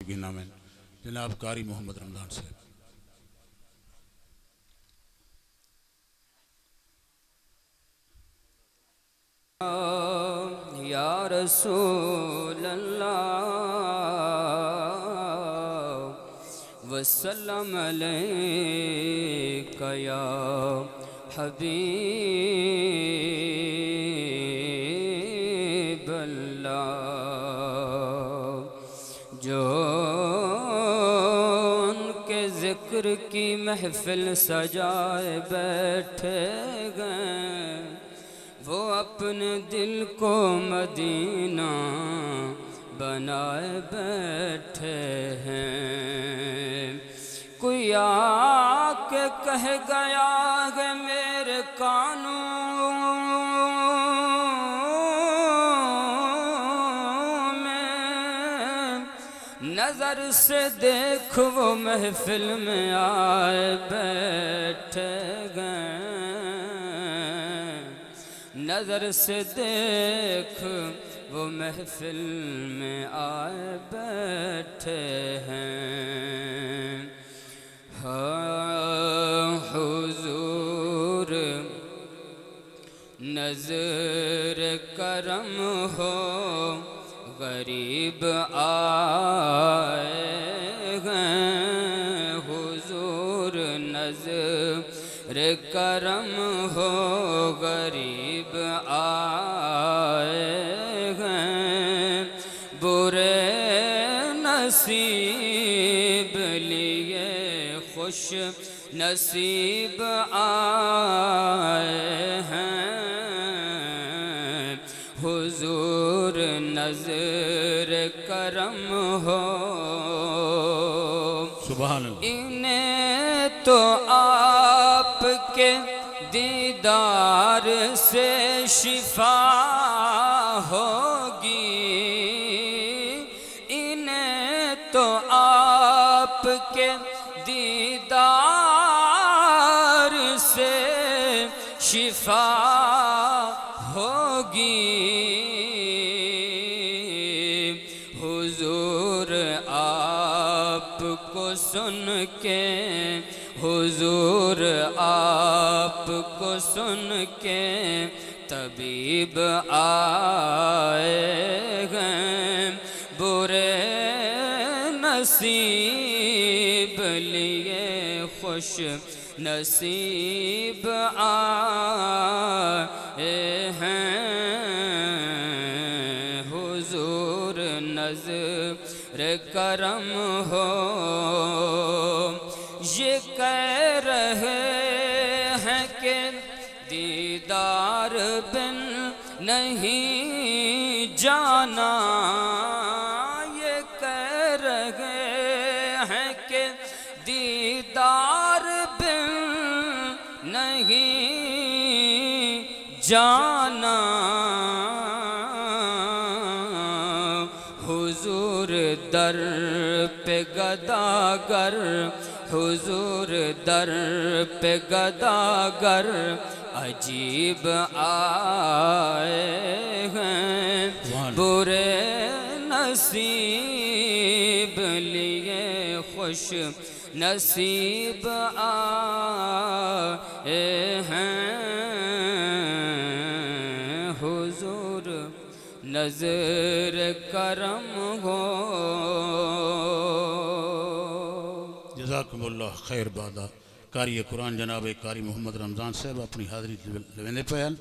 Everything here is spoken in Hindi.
गिना में जनाब कारी मोहम्मद रमज़ान साहब। या रसूल अल्लाह वसल्लम अलैका या हबीब अल्लाह। जो उनके ज़िक्र की महफिल सजाए बैठे गए, वो अपने दिल को मदीना बनाए बैठे हैं। कोई आके कह गया है मेरे कानों में, नजर से देख वो महफिल में आए बैठे गए। नजर से देख वो महफिल में आए बैठे हैं। हाँ हुजूर नज़र करम हो, गरीब आए हैं। हुजूर नज़र करम हो, गरीब आए हैं। बुरे नसीब लिए खुश नसीब आए हैं। हुजूर नज़र करम हो, सुभान अल्लाह। इन्हें तो आपके दीदार से शिफा होगी, इन्हें तो आपके दीदार से शिफा होगी। हुजूर आपको सुन के, हुजूर आपको सुन के तबीब आए हैं। बुरे नसीब लिए खुश नसीब आए हैं। हुजूर नज़र करम हो, ये कह रहे हैं कि दीदार बिन नहीं जाना, ये कह रहे हैं कि दीदार बिन नहीं जाना। हुजूर दर पे गदागर, हुजूर दर पे गदागर अजीब आए हैं। बुरे नसीब लिए खुश नसीब आए हैं। हुजूर नज़र करम हो। जज़ाकुमुल्लाह खैर बादा। कारी कुरान जनाब कारी मोहम्मद रमज़ान साहब अपनी हाज़री लेने पे हैं।